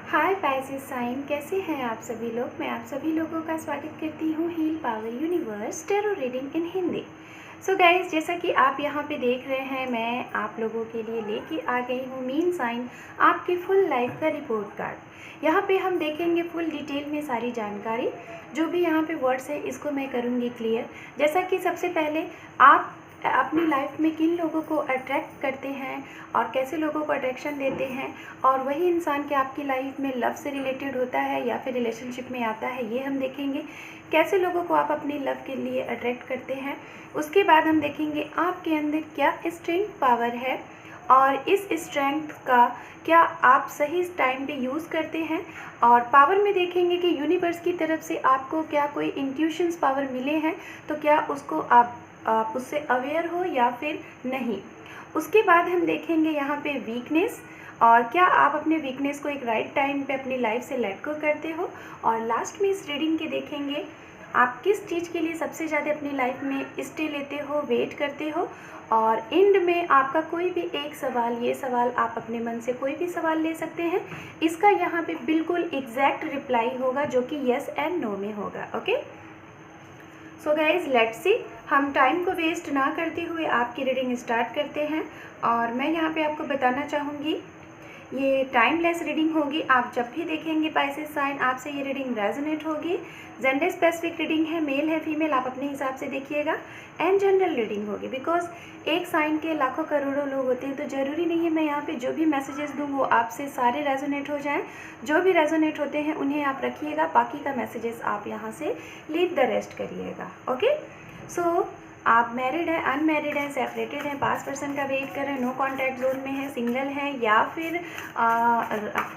हाय Pisces sign, कैसे हैं आप सभी लोग। मैं आप सभी लोगों का स्वागत करती हूँ heal power universe tarot reading in Hindi. So guys, जैसा कि आप यहाँ पे देख रहे हैं, मैं आप लोगों के लिए लेके आ गई हूँ मीन साइन आपके फुल लाइफ का रिपोर्ट कार्ड। यहाँ पे हम देखेंगे फुल डिटेल में सारी जानकारी। जो भी यहाँ पे वर्ड्स है इसको मैं करूँगी क्लियर। जैसा कि सबसे पहले आप अपनी लाइफ में किन लोगों को अट्रैक्ट करते हैं और कैसे लोगों को अट्रैक्शन देते हैं, और वही इंसान के आपकी लाइफ में लव से रिलेटेड होता है या फिर रिलेशनशिप में आता है, ये हम देखेंगे। कैसे लोगों को आप अपनी लव के लिए अट्रैक्ट करते हैं। उसके बाद हम देखेंगे आपके अंदर क्या स्ट्रेंथ पावर है और इस स्ट्रेंथ का क्या आप सही टाइम पे यूज़ करते हैं। और पावर में देखेंगे कि यूनिवर्स की तरफ से आपको क्या कोई इंट्यूशंस पावर मिले हैं, तो क्या उसको आप उससे अवेयर हो या फिर नहीं। उसके बाद हम देखेंगे यहाँ पे वीकनेस, और क्या आप अपने वीकनेस को एक राइट टाइम पे अपनी लाइफ से लेट गो करते हो। और लास्ट में इस रीडिंग के देखेंगे आप किस चीज़ के लिए सबसे ज़्यादा अपनी लाइफ में स्टे लेते हो, वेट करते हो। और एंड में आपका कोई भी एक सवाल, ये सवाल आप अपने मन से कोई भी सवाल ले सकते हैं, इसका यहाँ पे बिल्कुल एग्जैक्ट रिप्लाई होगा जो कि येस एंड नो में होगा। Okay, so guys let's see. हम टाइम को वेस्ट ना करते हुए आपकी रीडिंग स्टार्ट करते हैं। और मैं यहाँ पे आपको बताना चाहूँगी, ये टाइमलेस रीडिंग होगी। आप जब भी देखेंगे पाइसेस साइन, आपसे ये रीडिंग रेजोनेट होगी। जेंडर स्पेसिफिक रीडिंग है, मेल है फीमेल, आप अपने हिसाब से देखिएगा। एंड जनरल रीडिंग होगी, बिकॉज एक साइन के लाखों करोड़ों लोग होते हैं, तो ज़रूरी नहीं है मैं यहाँ पे जो भी मैसेजेस दूँ वो आपसे सारे रेजोनेट हो जाएं। जो भी रेजोनेट होते हैं उन्हें आप रखिएगा, बाकी का मैसेजेस आप यहाँ से लीव द रेस्ट करिएगा। ओके, सो आप मैरिड हैं, अनमैरिड हैं, सेपरेटेड हैं, पास पर्सन का वेट कर रहे हैं, नो कॉन्टैक्ट जोन में है, सिंगल हैं या फिर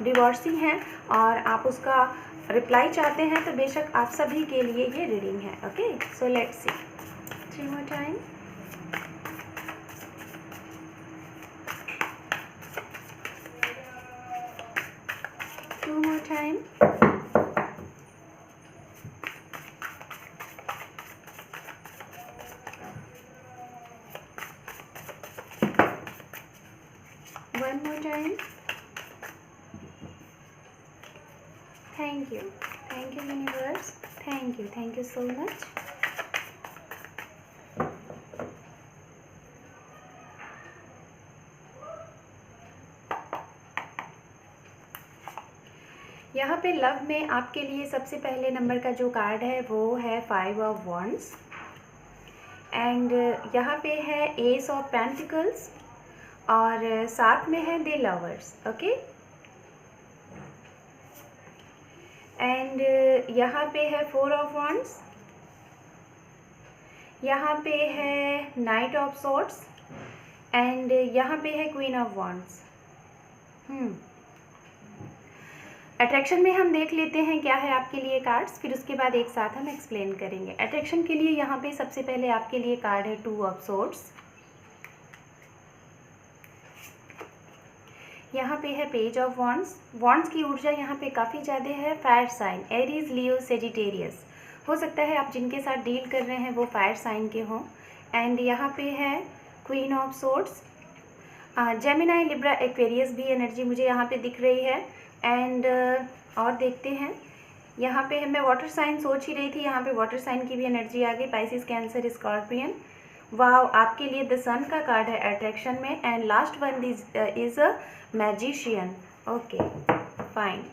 डिवोर्सी हैं और आप उसका रिप्लाई चाहते हैं, तो बेशक आप सभी के लिए ये रीडिंग है। Okay, so let's see 3 more time. Two more time. One more time. Thank you universe, thank you so much. यहाँ पे लव में आपके लिए सबसे पहले नंबर का जो कार्ड है वो है 5 of Wands, एंड यहाँ पे है एस ऑफ पेंटिकल्स और साथ में है द लवर्स। ओके, एंड यहाँ पे है 4 of Wands, यहाँ पे है नाइट ऑफ सॉर्ड्स, एंड यहाँ पे है क्वीन ऑफ वॉन्ड्स। अट्रैक्शन में हम देख लेते हैं क्या है आपके लिए कार्ड्स, फिर उसके बाद एक साथ हम एक्सप्लेन करेंगे। अट्रैक्शन के लिए यहाँ पे सबसे पहले आपके लिए कार्ड है 2 of Swords, यहाँ पे है पेज ऑफ वॉन्ड्स। वॉन्ड्स की ऊर्जा यहाँ पे काफ़ी ज़्यादा है। Fire sign Aries, Leo, Sagittarius, हो सकता है आप जिनके साथ डील कर रहे हैं वो फायर साइन के हों। एंड यहाँ पे है queen of swords, Gemini, Libra, Aquarius भी एनर्जी मुझे यहाँ पे दिख रही है। एंड और देखते हैं, यहाँ पे मैं वाटर साइन सोच ही रही थी, यहाँ पे वाटर साइन की भी एनर्जी आ गई, पाइसिस, कैंसर, स्कॉर्पियन। वाव, आपके लिए द सन का कार्ड है अट्रैक्शन में। And last one is a magician. Okay, fine.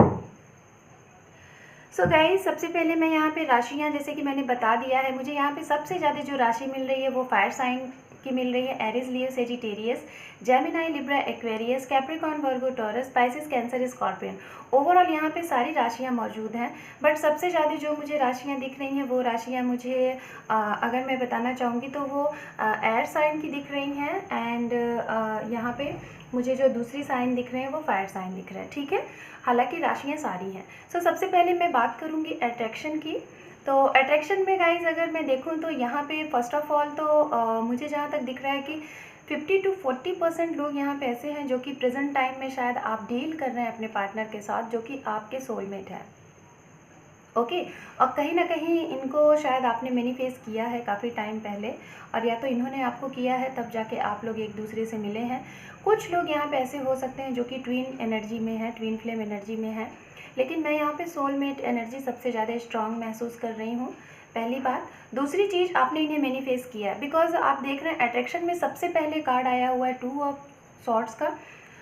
So guys, सबसे पहले मैं यहाँ पे राशियाँ, जैसे कि मैंने बता दिया है, मुझे यहाँ पे सबसे ज़्यादा जो राशि मिल रही है वो फायर साइन की मिल रही है। Aries, Leo, Sagittarius, Gemini, Libra, Aquarius, Capricorn, Virgo, Taurus, Pisces, Cancer, Scorpion. Overall यहाँ पे सारी राशियाँ मौजूद हैं, बट सबसे ज़्यादा जो मुझे राशियाँ दिख रही हैं वो राशियाँ मुझे अगर मैं बताना चाहूँगी तो वो एयर साइन की दिख रही हैं। एंड यहाँ पे मुझे जो दूसरी साइन दिख रहे हैं वो फायर साइन दिख रहा है। ठीक है, हालांकि राशियाँ सारी हैं। सो सबसे पहले मैं बात करूँगी अट्रैक्शन की। तो अट्रैक्शन में गाइज अगर मैं देखूँ तो यहाँ पे फर्स्ट ऑफ ऑल तो मुझे जहाँ तक दिख रहा है कि 50 to 40% लोग यहाँ पे ऐसे हैं जो कि प्रेजेंट टाइम में शायद आप डील कर रहे हैं अपने पार्टनर के साथ, जो कि आपके सोलमेट है। ओके, और कहीं ना कहीं इनको शायद आपने मैनिफेस्ट किया है काफ़ी टाइम पहले, और या तो इन्होंने आपको किया है तब जाके आप लोग एक दूसरे से मिले हैं। कुछ लोग यहाँ पे ऐसे हो सकते हैं जो कि ट्विन एनर्जी में है, ट्विन फ्लेम एनर्जी में है। लेकिन मैं यहाँ पे सोलमेट एनर्जी सबसे ज़्यादा स्ट्रांग महसूस कर रही हूँ, पहली बात। दूसरी चीज़, आपने इन्हें मैनिफेस्ट किया है, बिकॉज आप देख रहे हैं अट्रैक्शन में सबसे पहले कार्ड आया हुआ है 2 ऑफ सॉर्ड्स का।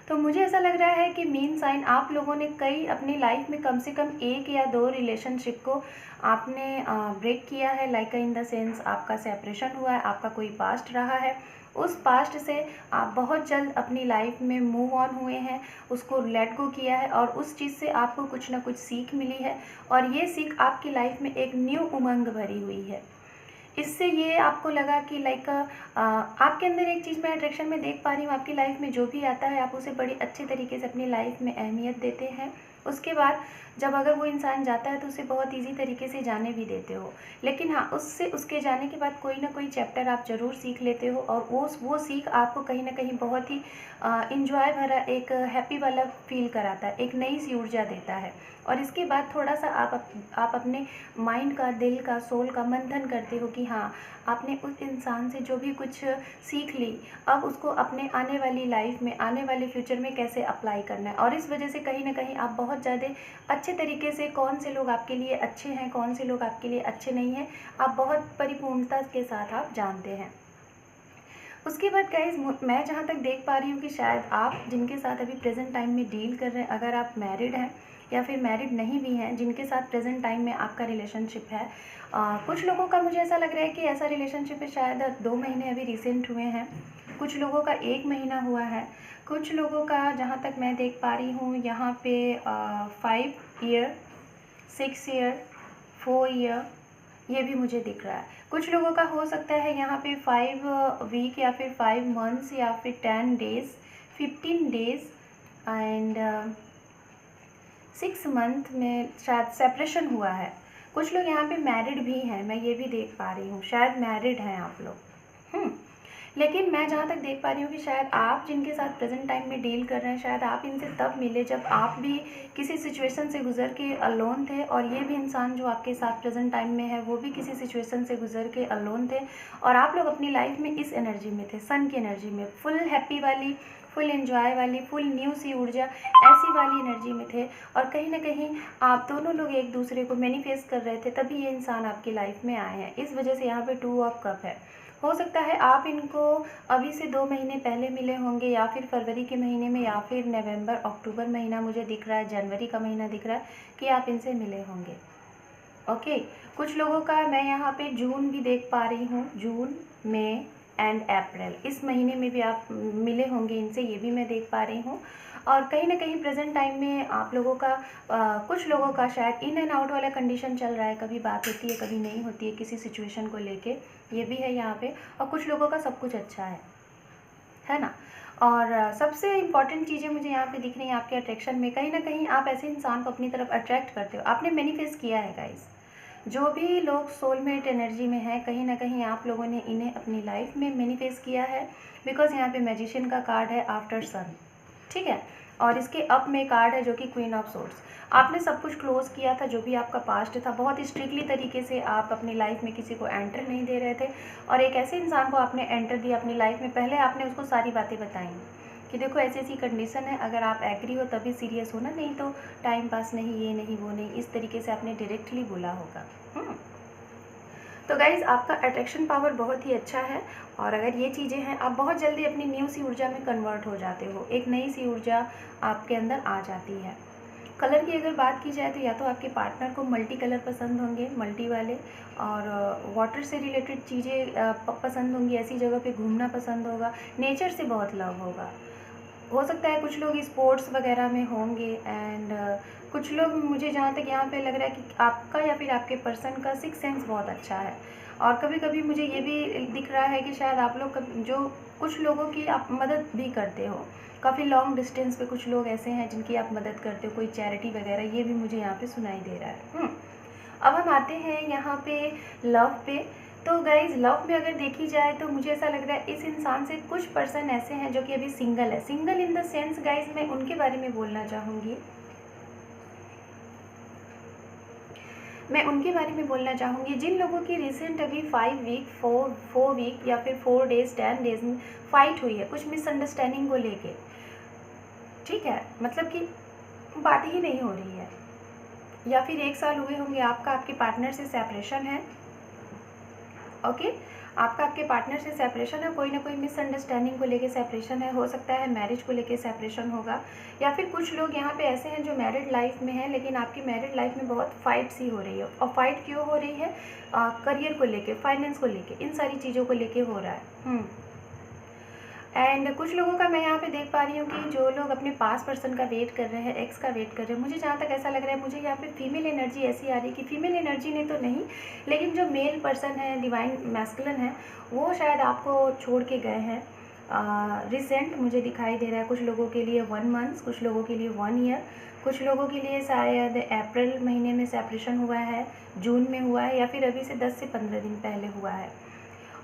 तो मुझे ऐसा लग रहा है कि मेन साइन आप लोगों ने कई अपनी लाइफ में कम से कम 1 या 2 रिलेशनशिप को आपने ब्रेक किया है, लाइक इन द सेंस आपका सेपरेशन हुआ है, आपका कोई पास्ट रहा है, उस पास्ट से आप बहुत जल्द अपनी लाइफ में मूव ऑन हुए हैं, उसको लेट गो किया है और उस चीज़ से आपको कुछ ना कुछ सीख मिली है और ये सीख आपकी लाइफ में एक न्यू उमंग भरी हुई है। इससे ये आपको लगा कि लाइक आपके अंदर एक चीज़ मैं अट्रैक्शन में देख पा रही हूँ, आपकी लाइफ में जो भी आता है आप उसे बड़ी अच्छे तरीके से अपनी लाइफ में अहमियत देते हैं। उसके बाद जब अगर वो इंसान जाता है तो उसे बहुत इजी तरीके से जाने भी देते हो, लेकिन हाँ, उससे उसके जाने के बाद कोई ना कोई चैप्टर आप ज़रूर सीख लेते हो और वो सीख आपको कहीं ना कहीं बहुत ही इंजॉय भरा, एक हैप्पी वाला फील कराता है, एक नई सी ऊर्जा देता है। और इसके बाद थोड़ा सा आप अपने माइंड का, दिल का, सोल का मंथन करते हो कि हाँ, आपने उस इंसान से जो भी कुछ सीख ली, अब उसको अपने आने वाली लाइफ में, आने वाले फ्यूचर में कैसे अप्लाई करना है। और इस वजह से कहीं ना कहीं आप बहुत ज़्यादा अच्छे तरीके से कौन से लोग आपके लिए अच्छे हैं, कौन से लोग आपके लिए अच्छे नहीं हैं, आप बहुत परिपूर्णता के साथ आप जानते हैं। उसके बाद गाइज, मैं जहाँ तक देख पा रही हूँ कि शायद आप जिनके साथ अभी प्रेजेंट टाइम में डील कर रहे हैं, अगर आप मैरिड हैं या फिर मैरिड नहीं भी हैं, जिनके साथ प्रेजेंट टाइम में आपका रिलेशनशिप है, कुछ लोगों का मुझे ऐसा लग रहा है कि ऐसा रिलेशनशिप है शायद 2 महीने अभी रिसेंट हुए हैं, कुछ लोगों का 1 महीना हुआ है, कुछ लोगों का जहाँ तक मैं देख पा रही हूँ यहाँ पे 5 ईयर, 6 ईयर, 4 ईयर, ये भी मुझे दिख रहा है। कुछ लोगों का हो सकता है यहाँ पे 5 वीक या फिर 5 मंथ्स या फिर 10 डेज, 15 डेज एंड 6 मंथ में शायद सेपरेशन हुआ है। कुछ लोग यहाँ पे मैरिड भी हैं, मैं ये भी देख पा रही हूँ, शायद मैरिड हैं आप लोग। लेकिन मैं जहाँ तक देख पा रही हूँ कि शायद आप जिनके साथ प्रेजेंट टाइम में डील कर रहे हैं, शायद आप इनसे तब मिले जब आप भी किसी सिचुएशन से गुजर के अलोन थे और ये भी इंसान जो आपके साथ प्रेजेंट टाइम में है वो भी किसी सिचुएशन से गुजर के अलोन थे और आप लोग अपनी लाइफ में इस एनर्जी में थे, सन की एनर्जी में, फुल हैप्पी वाली, फुल एंजॉय वाली, फुल न्यू सी ऊर्जा, ऐसी वाली एनर्जी में थे। और कहीं ना कहीं आप दोनों लोग एक दूसरे को मैनिफेस्ट कर रहे थे, तभी ये इंसान आपकी लाइफ में आए हैं। इस वजह से यहाँ पे 2 ऑफ कप है। हो सकता है आप इनको अभी से 2 महीने पहले मिले होंगे या फिर फरवरी के महीने में या फिर नवंबर अक्टूबर महीना मुझे दिख रहा है, जनवरी का महीना दिख रहा है कि आप इनसे मिले होंगे। ओके, कुछ लोगों का मैं यहाँ पे जून भी देख पा रही हूँ, जून, मई एंड अप्रैल, इस महीने में भी आप मिले होंगे इनसे, ये भी मैं देख पा रही हूँ। और कहीं ना कहीं प्रेजेंट टाइम में आप लोगों का कुछ लोगों का शायद इन एंड आउट वाला कंडीशन चल रहा है, कभी बात होती है कभी नहीं होती है किसी सिचुएशन को लेके, ये भी है यहाँ पे। और कुछ लोगों का सब कुछ अच्छा है ना। और सबसे इम्पॉर्टेंट चीज़ें मुझे यहाँ पे दिख रही हैं आपके अट्रैक्शन में, कहीं ना कहीं आप ऐसे इंसान को अपनी तरफ अट्रैक्ट करते हो, आपने मैनिफेस्ट किया है गाइस। जो भी लोग सोलमेट एनर्जी में हैं, कहीं ना कहीं आप लोगों ने इन्हें अपनी लाइफ में मैनिफेस्ट किया है, बिकॉज यहाँ पे मैजिशियन का कार्ड है आफ्टर सन, ठीक है। और इसके अप में कार्ड है जो कि क्वीन ऑफ सोर्ड्स। आपने सब कुछ क्लोज किया था, जो भी आपका पास्ट था, बहुत स्ट्रिक्टली तरीके से आप अपनी लाइफ में किसी को एंटर नहीं दे रहे थे और एक ऐसे इंसान को आपने एंटर दिया अपनी लाइफ में। पहले आपने उसको सारी बातें बताई कि देखो ऐसी ऐसी कंडीशन है, अगर आप एग्री हो तभी सीरियस होना, नहीं तो टाइम पास नहीं, ये नहीं वो नहीं, इस तरीके से आपने डायरेक्टली बोला होगा। तो गाइज़, आपका अट्रैक्शन पावर बहुत ही अच्छा है और अगर ये चीज़ें हैं, आप बहुत जल्दी अपनी न्यू सी ऊर्जा में कन्वर्ट हो जाते हो, एक नई सी ऊर्जा आपके अंदर आ जाती है। कलर की अगर बात की जाए तो या तो आपके पार्टनर को मल्टी कलर पसंद होंगे, मल्टी वाले, और वाटर से रिलेटेड चीज़ें पसंद होंगी, ऐसी जगह पे घूमना पसंद होगा, नेचर से बहुत लव होगा। हो सकता है कुछ लोग स्पोर्ट्स वगैरह में होंगे एंड कुछ लोग, मुझे जहाँ तक यहाँ पे लग रहा है कि आपका या फिर आपके पर्सन का 6 सेंस बहुत अच्छा है। और कभी कभी मुझे ये भी दिख रहा है कि शायद आप लोग जो कुछ लोगों की आप मदद भी करते हो, काफ़ी लॉन्ग डिस्टेंस पे कुछ लोग ऐसे हैं जिनकी आप मदद करते हो, कोई चैरिटी वगैरह, ये भी मुझे यहाँ पे सुनाई दे रहा है। अब हम आते हैं यहाँ पे लव पे। तो गाइज, लव में अगर देखी जाए तो मुझे ऐसा लग रहा है इस इंसान से कुछ पर्सन ऐसे हैं जो कि अभी सिंगल है। Single in the sense guys, मैं उनके बारे में बोलना चाहूँगी, जिन लोगों की रिसेंट अभी 5 वीक 4 वीक या फिर 4 डेज 10 डेज में फाइट हुई है कुछ मिसअंडरस्टैंडिंग को लेके, ठीक है, मतलब कि बात ही नहीं हो रही है, या फिर 1 साल हुए होंगे आपका आपके पार्टनर से सेपरेशन है। ओके, आपका आपके पार्टनर से सेपरेशन है, कोई ना कोई मिसअंडरस्टैंडिंग को लेके सेपरेशन है, हो सकता है मैरिज को लेके सेपरेशन होगा, या फिर कुछ लोग यहाँ पे ऐसे हैं जो मैरिड लाइफ में हैं लेकिन आपकी मैरिड लाइफ में बहुत फाइट सी हो रही है। और फाइट क्यों हो रही है? करियर को लेके, फाइनेंस को लेके, इन सारी चीज़ों को लेके हो रहा है। एंड कुछ लोगों का मैं यहाँ पे देख पा रही हूँ कि जो लोग अपने पास पर्सन का वेट कर रहे हैं, एक्स का वेट कर रहे हैं, मुझे जहाँ तक ऐसा लग रहा है, मुझे यहाँ पे फीमेल एनर्जी ऐसी आ रही है कि फीमेल एनर्जी ने तो नहीं, लेकिन जो मेल पर्सन है, डिवाइन मैस्कुलिन है, वो शायद आपको छोड़ के गए हैं। रिसेंट मुझे दिखाई दे रहा है, कुछ लोगों के लिए 1 मंथ, कुछ लोगों के लिए 1 ईयर, कुछ लोगों के लिए शायद अप्रैल महीने में सेपरेशन हुआ है, जून में हुआ है, या फिर अभी से 10 से 15 दिन पहले हुआ है।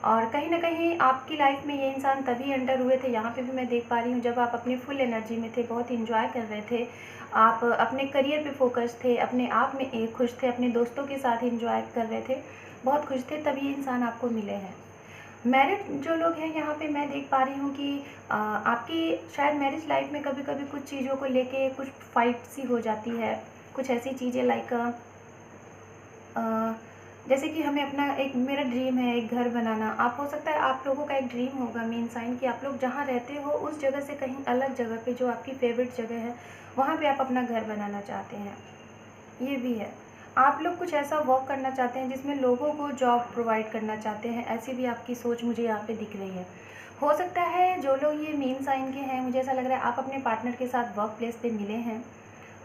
और कहीं ना कहीं आपकी लाइफ में ये इंसान तभी एंटर हुए थे, यहाँ पे भी मैं देख पा रही हूँ, जब आप अपनी फुल एनर्जी में थे, बहुत इंजॉय कर रहे थे, आप अपने करियर पे फोकस थे, अपने आप में एक खुश थे, अपने दोस्तों के साथ इंजॉय कर रहे थे, बहुत खुश थे, तभी ये इंसान आपको मिले हैं। मैरिड जो लोग हैं यहाँ पे मैं देख पा रही हूँ कि आपकी शायद मैरिज लाइफ में कभी कभी कुछ चीज़ों को लेके कुछ फाइट सी हो जाती है, कुछ ऐसी चीज़ें लाइक जैसे कि हमें अपना एक, मेरा ड्रीम है एक घर बनाना, आप हो सकता है आप लोगों का एक ड्रीम होगा मीन साइन कि आप लोग जहाँ रहते हो उस जगह से कहीं अलग जगह पे, जो आपकी फेवरेट जगह है, वहाँ पे आप अपना घर बनाना चाहते हैं। ये भी है, आप लोग कुछ ऐसा वर्क करना चाहते हैं जिसमें लोगों को जॉब प्रोवाइड करना चाहते हैं, ऐसी भी आपकी सोच मुझे यहाँ पे दिख रही है। हो सकता है जो लोग ये मीन साइन के हैं, मुझे ऐसा लग रहा है आप अपने पार्टनर के साथ वर्क प्लेस पे मिले हैं।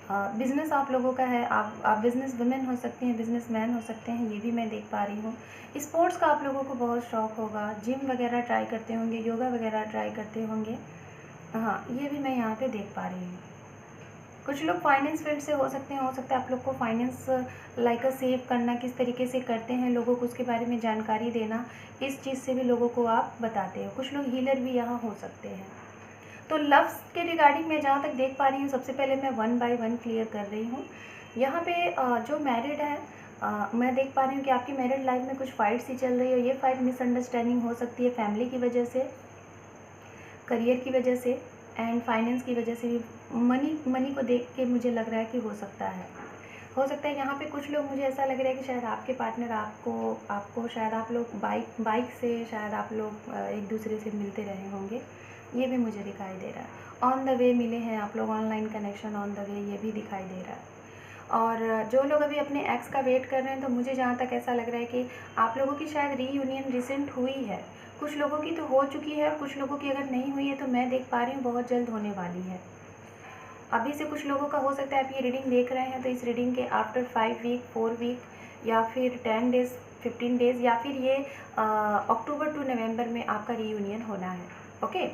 बिज़नेस आप लोगों का है, आप बिज़नेस वुमेन हो सकती हैं, बिज़नेस मैन हो सकते हैं, ये भी मैं देख पा रही हूँ। स्पोर्ट्स का आप लोगों को बहुत शौक होगा, जिम वगैरह ट्राई करते होंगे, योगा वगैरह ट्राई करते होंगे। हाँ, ये भी मैं यहाँ पे देख पा रही हूँ। कुछ लोग फाइनेंस फील्ड से हो सकते हैं, हो सकता है आप लोग को फाइनेंस लाइक सेव करना किस तरीके से करते हैं, लोगों को उसके बारे में जानकारी देना, इस चीज़ से भी लोगों को आप बताते हो। कुछ लोग हीलर भी यहाँ हो सकते हैं। तो लव्स के रिगार्डिंग मैं जहाँ तक देख पा रही हूँ, सबसे पहले मैं 1 बाय 1 क्लियर कर रही हूँ। यहाँ पे जो मैरिड है, मैं देख पा रही हूँ कि आपकी मैरिड लाइफ में कुछ फाइट सी चल रही है। ये फाइट मिसअंडरस्टैंडिंग हो सकती है फैमिली की वजह से, करियर की वजह से, एंड फाइनेंस की वजह से भी। मनी को देख के मुझे लग रहा है कि हो सकता है यहाँ पे कुछ लोग, मुझे ऐसा लग रहा है कि शायद आपके पार्टनर आपको शायद आप लोग बाइक से शायद आप लोग एक दूसरे से मिलते रहे होंगे, ये भी मुझे दिखाई दे रहा है। ऑन द वे मिले हैं आप लोग, online connection on the way, ये भी दिखाई दे रहा है। और जो लोग अभी अपने एक्स का वेट कर रहे हैं, तो मुझे जहाँ तक ऐसा लग रहा है कि आप लोगों की शायद रीयूनियन रिसेंट हुई है। कुछ लोगों की तो हो चुकी है, और कुछ लोगों की अगर नहीं हुई है तो मैं देख पा रही हूँ बहुत जल्द होने वाली है। अभी से कुछ लोगों का हो सकता है, आप ये रीडिंग देख रहे हैं तो इस रीडिंग के आफ्टर 5 वीक, 4 वीक, या फिर 10 डेज़, 15 डेज़, या फिर ये अक्टूबर टू नवंबर में आपका रीयूनियन होना है। ओके,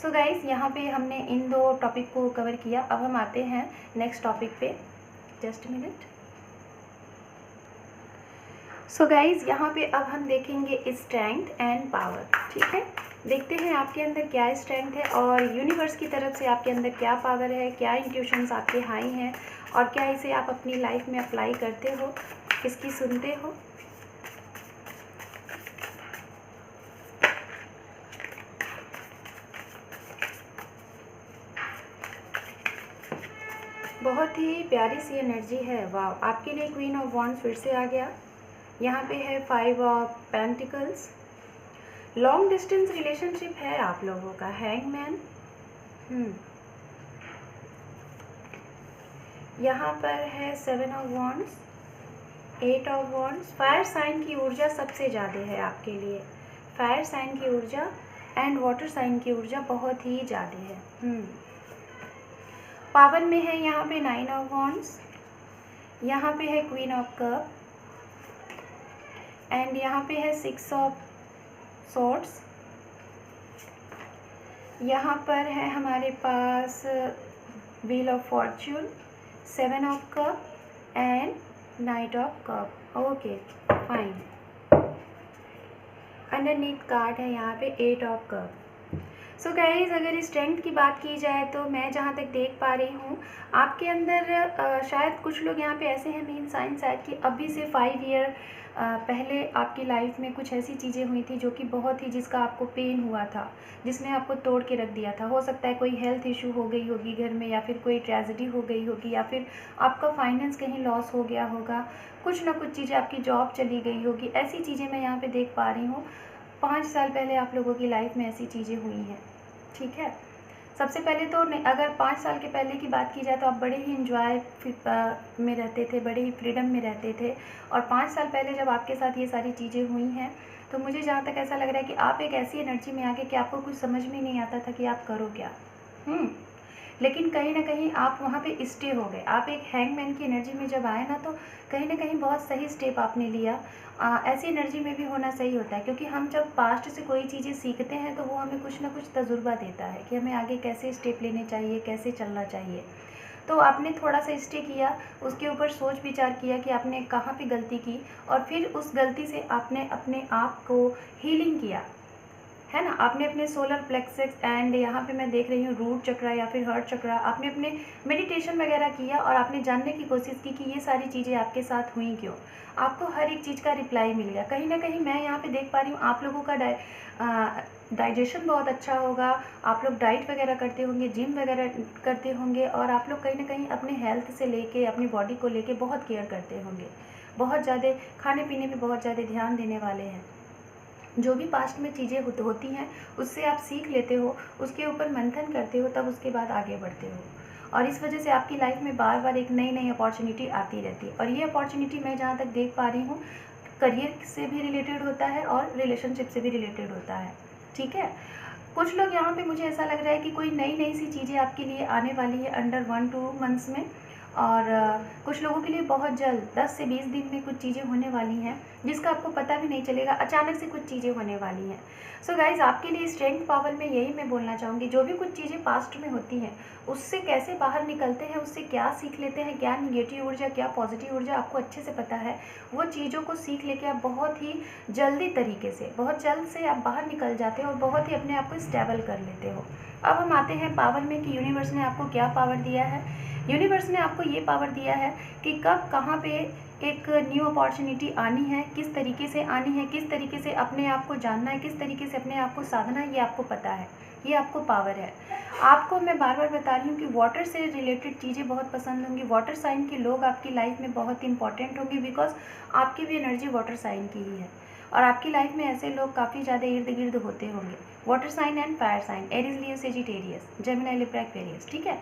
सो गाइस, यहाँ पे हमने इन 2 टॉपिक को कवर किया। अब हम आते हैं नेक्स्ट टॉपिक पे। Just minute. सो गाइज, यहाँ पे अब हम देखेंगे स्ट्रेंथ एंड पावर। ठीक है, देखते हैं आपके अंदर क्या स्ट्रेंथ है और यूनिवर्स की तरफ से आपके अंदर क्या पावर है, क्या इंट्यूशंस आपके हाई हैं, और क्या इसे आप अपनी लाइफ में अप्लाई करते हो, किसकी सुनते हो। बहुत ही प्यारी सी एनर्जी है, वाह। आपके लिए क्वीन ऑफ वॉन्ड्स फिर से आ गया। यहाँ पे है 5 of pentacles. Long distance relationship है आप लोगों का, हैंगमैन। यहाँ पर है 7 of wands, 8 of wands. Fire sign की ऊर्जा सबसे ज़्यादा है आपके लिए, फायर साइन की ऊर्जा एंड वाटर साइन की ऊर्जा बहुत ही ज़्यादा है। पावर में है यहाँ पे 9 ऑफ वॉन्ड्स, यहाँ पे है क्वीन ऑफ कप, एंड यहाँ पे है 6 ऑफ सॉर्ड्स। यहाँ पर है हमारे पास wheel of fortune, 7 of cup and knight of cup. Okay, fine. Underneath card है यहाँ पे 8 ऑफ कप। सो गाइज़, अगर स्ट्रेंथ की बात की जाए तो मैं जहाँ तक देख पा रही हूँ आपके अंदर शायद कुछ लोग यहाँ पे ऐसे हैं मेन साइन शायद कि अभी से 5 ईयर पहले आपकी लाइफ में कुछ ऐसी चीज़ें हुई थी जो कि बहुत ही जिसका आपको पेन हुआ था, जिसने आपको तोड़ के रख दिया था। हो सकता है कोई हेल्थ इशू हो गई होगी घर में, या फिर कोई ट्रेजेडी हो गई होगी, या फिर आपका फाइनेंस कहीं लॉस हो गया होगा, कुछ ना कुछ चीज़ें, आपकी जॉब चली गई होगी। ऐसी चीज़ें मैं यहाँ पे देख पा रही हूँ। 5 साल पहले आप लोगों की लाइफ में ऐसी चीज़ें हुई हैं, ठीक है। सबसे पहले तो अगर 5 साल के पहले की बात की जाए तो आप बड़े ही इंजॉय में रहते थे, बड़े ही फ्रीडम में रहते थे। और 5 साल पहले जब आपके साथ ये सारी चीज़ें हुई हैं तो मुझे जहाँ तक ऐसा लग रहा है कि आप एक ऐसी एनर्जी में आ गए कि आपको कुछ समझ में नहीं आता था कि आप करो क्या। लेकिन कहीं ना कहीं आप वहाँ पे स्टे हो गए। आप एक हैंगमैन की एनर्जी में जब आए ना तो कहीं ना कहीं बहुत सही स्टेप आपने लिया। ऐसी एनर्जी में भी होना सही होता है, क्योंकि हम जब पास्ट से कोई चीज़ें सीखते हैं तो वो हमें कुछ ना कुछ तजुर्बा देता है कि हमें आगे कैसे स्टेप लेने चाहिए, कैसे चलना चाहिए। तो आपने थोड़ा सा स्टे किया, उसके ऊपर सोच विचार किया कि आपने कहाँ पे गलती की, और फिर उस गलती से आपने अपने आप को हीलिंग किया, है ना। आपने अपने सोलर प्लेक्सस एंड यहाँ पे मैं देख रही हूँ रूट चक्रा या फिर हार्ट चक्रा, आपने अपने मेडिटेशन वगैरह किया और आपने जानने की कोशिश की कि ये सारी चीज़ें आपके साथ हुई क्यों। आपको हर एक चीज़ का रिप्लाई मिल गया। कहीं ना कहीं मैं यहाँ पे देख पा रही हूँ आप लोगों का डाइजेशन बहुत अच्छा होगा, आप लोग डाइट वगैरह करते होंगे, जिम वगैरह करते होंगे, और आप लोग कहीं ना कहीं अपने हेल्थ से लेके अपनी बॉडी को लेके बहुत केयर करते होंगे, बहुत ज़्यादा खाने पीने में बहुत ज़्यादा ध्यान देने वाले हैं। जो भी पास्ट में चीज़ें होती हैं उससे आप सीख लेते हो, उसके ऊपर मंथन करते हो, तब उसके बाद आगे बढ़ते हो। और इस वजह से आपकी लाइफ में बार बार एक नई नई अपॉर्चुनिटी आती रहती है। और ये अपॉर्चुनिटी मैं जहाँ तक देख पा रही हूँ करियर से भी रिलेटेड होता है और रिलेशनशिप से भी रिलेटेड होता है, ठीक है। कुछ लोग यहाँ पे मुझे ऐसा लग रहा है कि कोई नई नई सी चीज़ें आपके लिए आने वाली है अंडर 1-2 मंथ्स में। और कुछ लोगों के लिए बहुत जल्द 10 से 20 दिन में कुछ चीज़ें होने वाली हैं जिसका आपको पता भी नहीं चलेगा, अचानक से कुछ चीज़ें होने वाली हैं। सो गाइज़, आपके लिए स्ट्रेंथ पावर में यही मैं बोलना चाहूँगी, जो भी कुछ चीज़ें पास्ट में होती हैं उससे कैसे बाहर निकलते हैं, उससे क्या सीख लेते हैं, क्या निगेटिव ऊर्जा क्या पॉजिटिव ऊर्जा आपको अच्छे से पता है। वो चीज़ों को सीख लेके आप बहुत ही जल्दी तरीके से, बहुत जल्द से आप बाहर निकल जाते हो और बहुत ही अपने आप को स्टेबल कर लेते हो। अब हम आते हैं पावर में कि यूनिवर्स ने आपको क्या पावर दिया है। यूनिवर्स ने आपको ये पावर दिया है कि कब कहाँ पे एक न्यू अपॉर्चुनिटी आनी है, किस तरीके से आनी है, किस तरीके से अपने आप को जानना है, किस तरीके से अपने आप को साधना है, ये आपको पता है, ये आपको पावर है। आपको मैं बार बार बता रही हूँ कि वाटर से रिलेटेड चीज़ें बहुत पसंद होंगी। वाटर साइन के लोग आपकी लाइफ में बहुत इंपॉर्टेंट होंगे, बिकॉज आपकी भी एनर्जी वाटर साइन की ही है। और आपकी लाइफ में ऐसे लोग काफ़ी ज़्यादा इर्द गिर्द होते होंगे। Water sign and fire sign, Aries, Leo, Sagittarius, Gemini, Libra, Aquarius, ठीक है।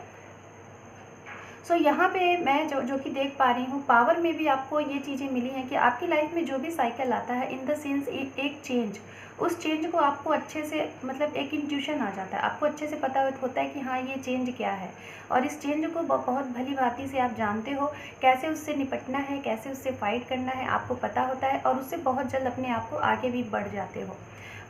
सो यहाँ पे मैं जो कि देख पा रही हूँ पावर में भी आपको ये चीज़ें मिली हैं कि आपकी लाइफ में जो भी साइकिल आता है इन द सेंस एक चेंज, उस चेंज को आपको अच्छे से, मतलब एक इंट्यूशन आ जाता है, आपको अच्छे से पता होता है कि हाँ ये चेंज क्या है। और इस चेंज को बहुत भली भांति से आप जानते हो, कैसे उससे निपटना है, कैसे उससे फाइट करना है, आपको पता होता है। और उससे बहुत जल्द अपने आप को आगे भी बढ़ जाते हो।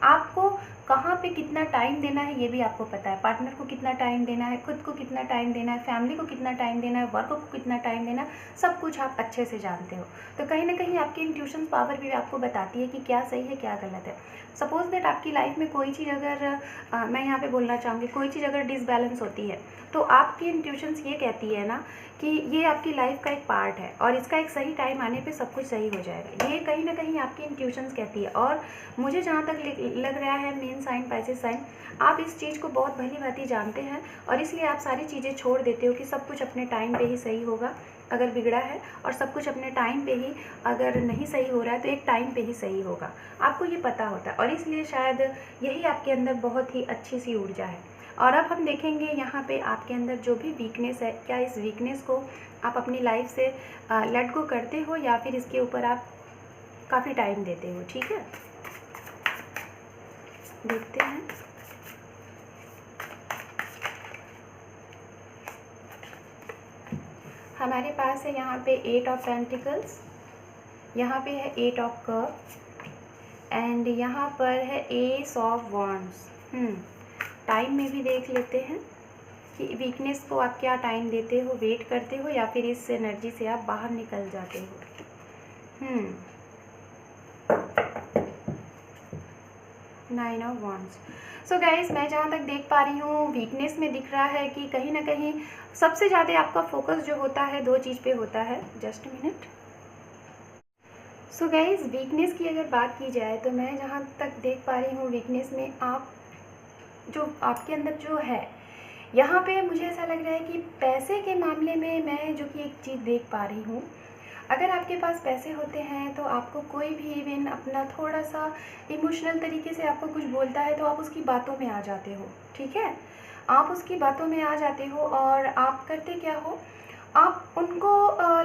आपको कहाँ पे कितना टाइम देना है ये भी आपको पता है, पार्टनर को कितना टाइम देना है, खुद को कितना टाइम देना है, फैमिली को कितना टाइम देना है, वर्क को कितना टाइम देना है, सब कुछ आप अच्छे से जानते हो। तो कहीं ना कहीं आपकी इंट्यूशन पावर भी आपको बताती है कि क्या सही है क्या गलत है। सपोज दैट आपकी लाइफ में कोई चीज़ अगर मैं यहाँ पे बोलना चाहूँगी, कोई चीज़ अगर डिसबैलेंस होती है तो आपकी इंट्यूशंस ये कहती है ना कि ये आपकी लाइफ का एक पार्ट है और इसका एक सही टाइम आने पे सब कुछ सही हो जाएगा। ये कहीं ना कहीं आपकी इंट्यूशंस कहती है। और मुझे जहाँ तक लग रहा है मेन साइन, पाइसेस साइन, आप इस चीज़ को बहुत भली भांति जानते हैं और इसलिए आप सारी चीज़ें छोड़ देते हो कि सब कुछ अपने टाइम पे ही सही होगा अगर बिगड़ा है, और सब कुछ अपने टाइम पे ही अगर नहीं सही हो रहा है तो एक टाइम पे ही सही होगा। आपको ये पता होता है और इसलिए शायद यही आपके अंदर बहुत ही अच्छी सी ऊर्जा है। और अब हम देखेंगे यहाँ पे आपके अंदर जो भी वीकनेस है, क्या इस वीकनेस को आप अपनी लाइफ से लेट गो करते हो या फिर इसके ऊपर आप काफ़ी टाइम देते हो, ठीक है। देखते हैं। हमारे पास है यहाँ पे 8 ऑफ पेंटिकल्स, यहाँ पे है 8 ऑफ कप एंड यहाँ पर है एस ऑफ वॉन्ड्स। टाइम में भी देख लेते हैं कि वीकनेस को आप क्या टाइम देते हो, वेट करते हो या फिर इस एनर्जी से आप बाहर निकल जाते हो। 9 ऑफ वॉन्ड्स। सो गाइज मैं जहाँ तक देख पा रही हूँ वीकनेस में दिख रहा है कि कहीं ना कहीं सबसे ज़्यादा आपका फोकस जो होता है दो चीज़ पे होता है। Just minute. So guys weakness की अगर बात की जाए तो मैं जहाँ तक देख पा रही हूँ वीकनेस में आप जो आपके अंदर जो है यहाँ पे मुझे ऐसा लग रहा है कि पैसे के मामले में मैं जो कि एक चीज़ देख पा रही हूँ, अगर आपके पास पैसे होते हैं तो आपको कोई भी इवन अपना थोड़ा सा इमोशनल तरीके से आपको कुछ बोलता है तो आप उसकी बातों में आ जाते हो। ठीक है, आप उसकी बातों में आ जाते हो और आप करते क्या हो, आप उनको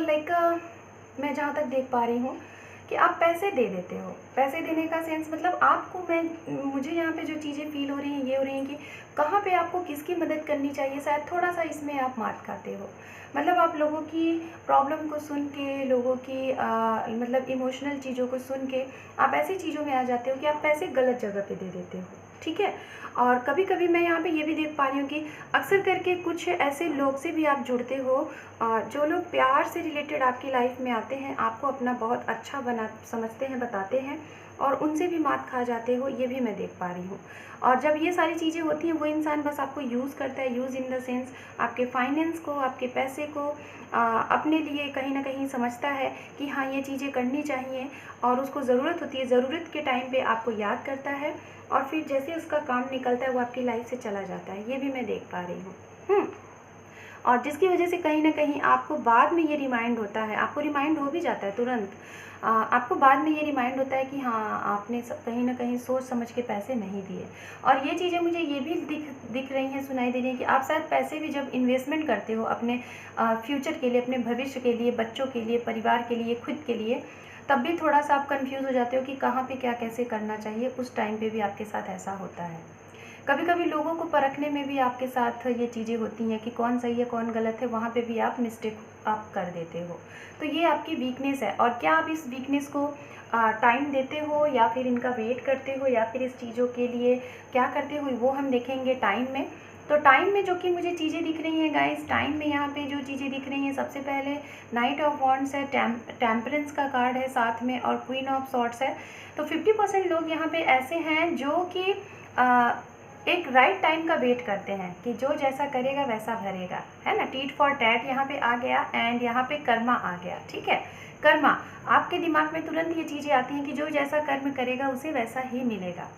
लाइक मैं जहाँ तक देख पा रही हूँ कि आप पैसे दे देते हो। पैसे देने का सेंस मतलब आपको मुझे यहाँ पे जो चीज़ें फील हो रही हैं ये हो रही हैं कि कहाँ पे आपको किसकी मदद करनी चाहिए, शायद थोड़ा सा इसमें आप मात खाते हो। मतलब आप लोगों की प्रॉब्लम को सुन के, लोगों की मतलब इमोशनल चीज़ों को सुन के आप ऐसी चीज़ों में आ जाते हो कि आप पैसे गलत जगह पे दे देते हो। ठीक है, और कभी कभी मैं यहाँ पे ये भी देख पा रही हूँ कि अक्सर करके कुछ ऐसे लोग से भी आप जुड़ते हो जो लोग प्यार से रिलेटेड आपकी लाइफ में आते हैं, आपको अपना बहुत अच्छा बना समझते हैं, बताते हैं और उनसे भी मात खा जाते हो, ये भी मैं देख पा रही हूँ। और जब ये सारी चीज़ें होती हैं वो इंसान बस आपको यूज़ करता है, यूज़ इन द सेंस आपके फाइनेंस को, आपके पैसे को अपने लिए कहीं ना कहीं समझता है कि हाँ ये चीज़ें करनी चाहिए और उसको ज़रूरत होती है, ज़रूरत के टाइम पे आपको याद करता है और फिर जैसे उसका काम निकलता है वो आपकी लाइफ से चला जाता है। ये भी मैं देख पा रही हूँ। और जिसकी वजह से कहीं ना कहीं आपको बाद में ये रिमाइंड होता है, आपको रिमाइंड हो भी जाता है तुरंत, आपको बाद में ये रिमाइंड होता है कि हाँ आपने कहीं ना कहीं सोच समझ के पैसे नहीं दिए। और ये चीज़ें मुझे ये भी दिख रही हैं, सुनाई दे रही हैं कि आप शायद पैसे भी जब इन्वेस्टमेंट करते हो अपने फ्यूचर के लिए, अपने भविष्य के लिए, बच्चों के लिए, परिवार के लिए, खुद के लिए, तब भी थोड़ा सा आप कंफ्यूज हो जाते हो कि कहाँ पे क्या कैसे करना चाहिए। उस टाइम पे भी आपके साथ ऐसा होता है। कभी कभी लोगों को परखने में भी आपके साथ ये चीज़ें होती हैं कि कौन सही है कौन गलत है, वहाँ पे भी आप मिस्टेक आप कर देते हो। तो ये आपकी वीकनेस है। और क्या आप इस वीकनेस को टाइम देते हो या फिर इनका वेट करते हो या फिर इस चीज़ों के लिए क्या करते हो, वो हम देखेंगे टाइम में। तो टाइम में जो कि मुझे चीज़ें दिख रही हैं गाइस, टाइम में यहाँ पे जो चीज़ें दिख रही हैं, सबसे पहले नाइट ऑफ वॉन्ड्स है, टेम्परेंस का कार्ड है साथ में और क्वीन ऑफ सॉर्ड्स है। तो 50% लोग यहाँ पे ऐसे हैं जो कि एक राइट टाइम का वेट करते हैं कि जो जैसा करेगा वैसा भरेगा, है ना। टीट फॉर टैट यहाँ पे आ गया एंड यहाँ पे कर्मा आ गया। ठीक है, कर्मा, आपके दिमाग में तुरंत ये चीज़ें आती हैं कि जो जैसा कर्म करेगा उसे वैसा ही मिलेगा।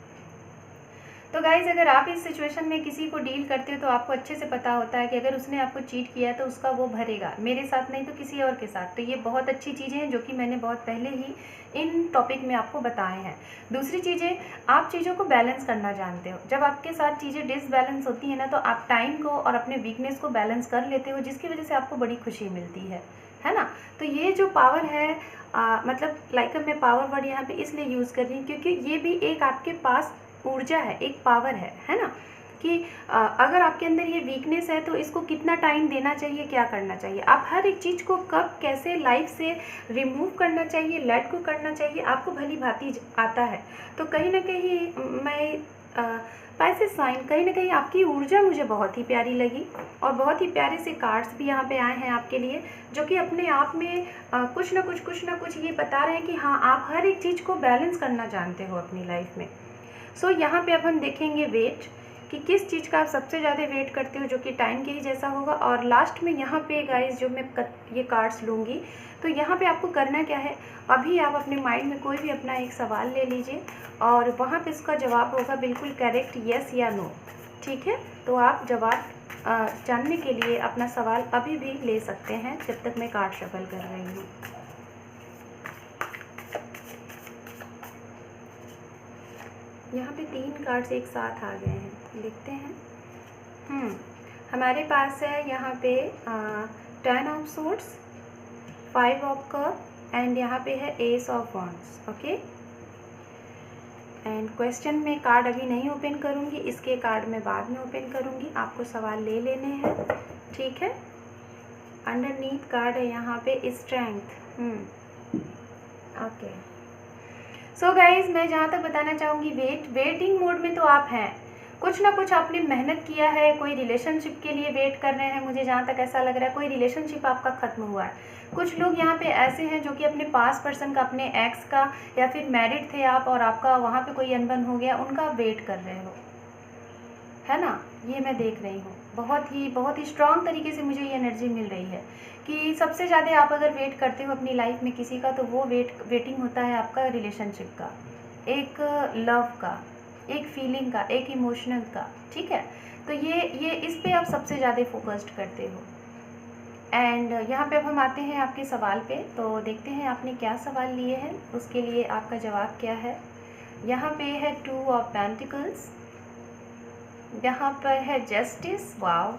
तो गाइज़ अगर आप इस सिचुएशन में किसी को डील करते हो तो आपको अच्छे से पता होता है कि अगर उसने आपको चीट किया है तो उसका वो भरेगा, मेरे साथ नहीं तो किसी और के साथ। तो ये बहुत अच्छी चीज़ें हैं जो कि मैंने बहुत पहले ही इन टॉपिक में आपको बताए हैं। दूसरी चीज़ें, आप चीज़ों को बैलेंस करना जानते हो। जब आपके साथ चीज़ें डिसबैलेंस होती हैं ना तो आप टाइम को और अपने वीकनेस को बैलेंस कर लेते हो, जिसकी वजह से आपको बड़ी खुशी मिलती है ना। तो ये जो पावर है मतलब लाइक मैं पावर वर्ड यहाँ पे इसलिए यूज़ कर रही हूँ क्योंकि ये भी एक आपके पास ऊर्जा है, एक पावर है ना। कि अगर आपके अंदर ये वीकनेस है तो इसको कितना टाइम देना चाहिए, क्या करना चाहिए, आप हर एक चीज़ को कब कैसे लाइफ से रिमूव करना चाहिए, लेट को करना चाहिए, आपको भली भांति आता है। तो कहीं ना कहीं मैं पैसे साइन कहीं ना कहीं आपकी ऊर्जा मुझे बहुत ही प्यारी लगी और बहुत ही प्यारे से कार्ड्स भी यहाँ पे आए हैं आपके लिए, जो कि अपने आप में कुछ ना कुछ ये बता रहे हैं कि हाँ आप हर एक चीज़ को बैलेंस करना जानते हो अपनी लाइफ में। सो यहाँ पे अब हम देखेंगे वेट कि किस चीज़ का आप सबसे ज़्यादा वेट करते हो, जो कि टाइम के ही जैसा होगा। और लास्ट में यहाँ पे गाइस जो मैं ये कार्ड्स लूँगी तो यहाँ पे आपको करना क्या है, अभी आप अपने माइंड में कोई भी अपना एक सवाल ले लीजिए और वहाँ पे इसका जवाब होगा बिल्कुल करेक्ट, यस या नो। ठीक है, तो आप जवाब जानने के लिए अपना सवाल अभी भी ले सकते हैं जब तक मैं कार्ड शफल कर रही हूँ। यहाँ पे 3 कार्ड्स एक साथ आ गए हैं, देखते हैं। हमारे पास है यहाँ पे 10 of swords, 5 of cup and यहाँ पे है S of wands. Okay, and question में कार्ड अभी नहीं ओपन करूँगी, इसके कार्ड मैं बाद में ओपन करूँगी, आपको सवाल ले लेने हैं। ठीक है, अंडरनीथ कार्ड है यहाँ पे स्ट्रेंथ। ओके, सो गाइज मैं जहाँ तक बताना चाहूँगी वेटिंग मोड में तो आप हैं, कुछ ना कुछ आपने मेहनत किया है, कोई रिलेशनशिप के लिए वेट कर रहे हैं, मुझे जहाँ तक ऐसा लग रहा है कोई रिलेशनशिप आपका ख़त्म हुआ है। कुछ लोग यहाँ पे ऐसे हैं जो कि अपने पास पर्सन का, अपने एक्स का, या फिर मैरिड थे आप और आपका वहाँ पे कोई अनबन हो गया, उनका वेट कर रहे हो, है ना। ये मैं देख रही हूँ, बहुत ही स्ट्रांग तरीके से मुझे ये एनर्जी मिल रही है कि सबसे ज़्यादा आप अगर वेट करते हो अपनी लाइफ में किसी का, तो वो वेटिंग होता है आपका रिलेशनशिप का, एक लव का, एक फीलिंग का, एक इमोशनल का, ठीक है। तो ये इस पे आप सबसे ज़्यादा फोकस्ड करते हो। एंड यहाँ पे अब हम आते हैं आपके सवाल पे, तो देखते हैं आपने क्या सवाल लिए हैं, उसके लिए आपका जवाब क्या है। यहाँ पे है 2 ऑफ पेंटिकल्स, यहाँ पर है justice, wow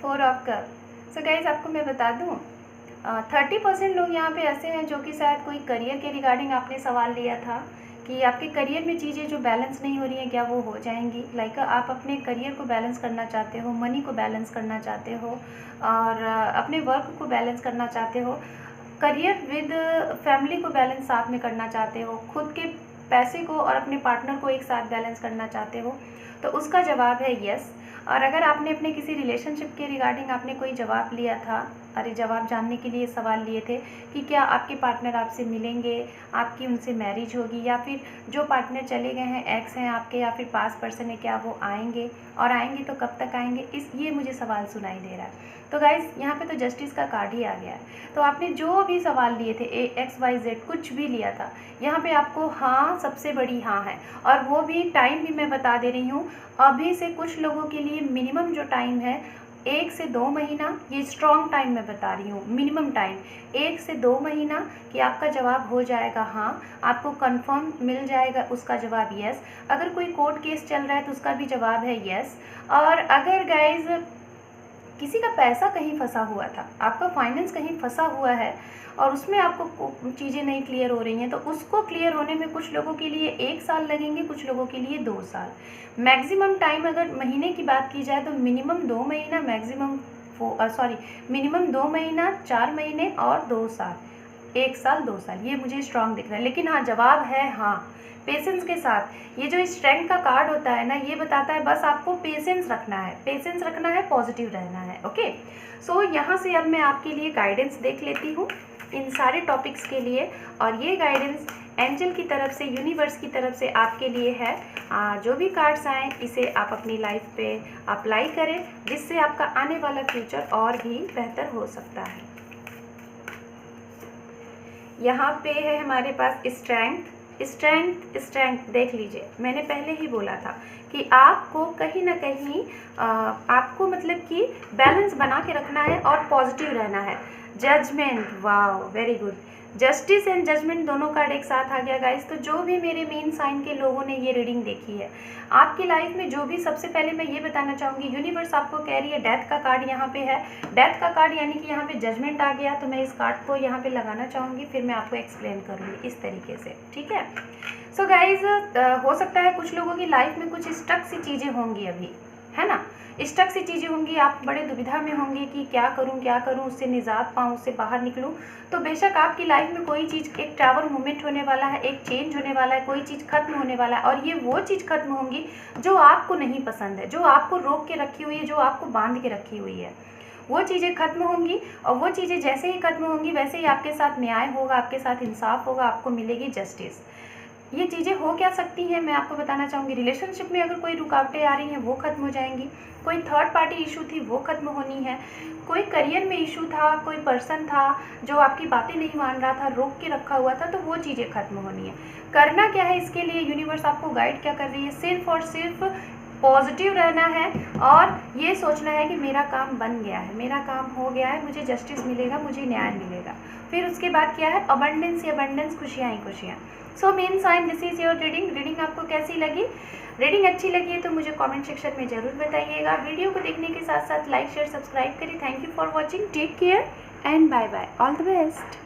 4 of cup. So guys आपको मैं बता दूँ 30% लोग यहाँ पे ऐसे हैं जो कि शायद कोई करियर के रिगार्डिंग आपने सवाल लिया था कि आपके करियर में चीज़ें जो बैलेंस नहीं हो रही हैं क्या वो हो जाएंगी। लाइक आप अपने करियर को बैलेंस करना चाहते हो, मनी को बैलेंस करना चाहते हो, और अपने वर्क को बैलेंस करना चाहते हो, करियर विद फैमिली को बैलेंस साथ में करना चाहते हो, खुद के पैसे को और अपने पार्टनर को एक साथ बैलेंस करना चाहते हो, तो उसका जवाब है यस। और अगर आपने अपने किसी रिलेशनशिप के रिगार्डिंग आपने कोई जवाब लिया था, जवाब जानने के लिए सवाल लिए थे कि क्या आपके पार्टनर आपसे मिलेंगे, आपकी उनसे मैरिज होगी, या फिर जो पार्टनर चले गए हैं, एक्स हैं आपके या फिर पास पर्सन है, क्या वो आएंगे, और आएंगे तो कब तक आएंगे, ये मुझे सवाल सुनाई दे रहा है। तो गाइज़ यहाँ पे तो जस्टिस का कार्ड ही आ गया है। तो आपने जो भी सवाल लिए थे, XYZ कुछ भी लिया था, यहाँ पे आपको हाँ सबसे बड़ी हाँ है। और वो भी टाइम भी मैं बता दे रही हूँ, अभी से कुछ लोगों के लिए मिनिमम जो टाइम है 1 से 2 महीना, ये स्ट्रॉन्ग टाइम मैं बता रही हूँ, मिनिमम टाइम 1 से 2 महीना कि आपका जवाब हो जाएगा हाँ, आपको कंफर्म मिल जाएगा उसका जवाब यस। अगर कोई कोर्ट केस चल रहा है तो उसका भी जवाब है यस। और अगर गाइज किसी का पैसा कहीं फंसा हुआ था, आपका फाइनेंस कहीं फंसा हुआ है और उसमें आपको चीज़ें नहीं क्लियर हो रही हैं, तो उसको क्लियर होने में कुछ लोगों के लिए 1 साल लगेंगे, कुछ लोगों के लिए 2 साल। मैक्सिमम टाइम अगर महीने की बात की जाए तो मिनिमम 2 महीना, मिनिमम 2 महीना, 4 महीने और 2 साल, 1 साल 2 साल, ये मुझे स्ट्रांग दिख रहा है। लेकिन हाँ, जवाब है हाँ, पेशेंस के साथ। ये जो स्ट्रेंथ का कार्ड होता है ना, ये बताता है बस आपको पेशेंस रखना है, पेशेंस रखना है, पॉजिटिव रहना है। ओके, सो यहाँ से अब मैं आपके लिए गाइडेंस देख लेती हूँ इन सारे टॉपिक्स के लिए, और ये गाइडेंस एंजल की तरफ से, यूनिवर्स की तरफ से आपके लिए है। जो भी कार्ड्स आएँ इसे आप अपनी लाइफ पे अप्लाई करें, जिससे आपका आने वाला फ्यूचर और भी बेहतर हो सकता है। यहाँ पे है हमारे पास स्ट्रेंथ देख लीजिए, मैंने पहले ही बोला था कि आपको कहीं ना कहीं आपको मतलब कि बैलेंस बना के रखना है और पॉजिटिव रहना है। Judgement, wow very good, justice and judgement दोनों कार्ड एक साथ आ गया गाइस। तो जो भी मेरे मेन साइन के लोगों ने ये रीडिंग देखी है, आपकी लाइफ में जो भी, सबसे पहले मैं ये बताना चाहूँगी, यूनिवर्स आपको कह रही है, डेथ का कार्ड यहाँ पे है, डेथ का कार्ड यानी कि यहाँ पे जजमेंट आ गया। तो मैं इस कार्ड को यहाँ पे लगाना चाहूँगी, फिर मैं आपको एक्सप्लेन करूँगी इस तरीके से, ठीक है। सो गाइज हो सकता है कुछ लोगों की लाइफ में कुछ स्टक सी चीज़ें होंगी अभी, है ना, स्टक सी चीज़ें होंगी, आप बड़े दुविधा में होंगे कि क्या करूं, उससे निजात पाऊं, उससे बाहर निकलूं। तो बेशक आपकी लाइफ में कोई चीज़, एक टावर मूवमेंट होने वाला है, एक चेंज होने वाला है, कोई चीज़ खत्म होने वाला है, और ये वो चीज़ खत्म होंगी जो आपको नहीं पसंद है, जो आपको रोक के रखी हुई है, जो आपको बांध के रखी हुई है, वो चीज़ें खत्म होंगी। और वो चीज़ें जैसे ही खत्म होंगी वैसे ही आपके साथ न्याय होगा, आपके साथ इंसाफ होगा, आपको मिलेगी जस्टिस। ये चीज़ें हो क्या सकती हैं मैं आपको बताना चाहूँगी। रिलेशनशिप में अगर कोई रुकावटें आ रही हैं वो खत्म हो जाएंगी, कोई थर्ड पार्टी इशू थी वो खत्म होनी है, कोई करियर में इशू था, कोई पर्सन था जो आपकी बातें नहीं मान रहा था, रोक के रखा हुआ था, तो वो चीज़ें खत्म होनी है। करना क्या है इसके लिए, यूनिवर्स आपको गाइड क्या कर रही है, सिर्फ और सिर्फ पॉजिटिव रहना है और ये सोचना है कि मेरा काम बन गया है, मेरा काम हो गया है, मुझे जस्टिस मिलेगा, मुझे न्याय मिलेगा। फिर उसके बाद क्या है, अबंडेंस ही अबंडेंस, खुशियाँ ही खुशियाँ। So main sign, this is your reading आपको कैसी लगी? रीडिंग अच्छी लगी है तो मुझे कमेंट सेक्शन में ज़रूर बताइएगा। वीडियो को देखने के साथ साथ लाइक शेयर सब्सक्राइब करिए। Thank you for watching, take care and bye bye, all the best.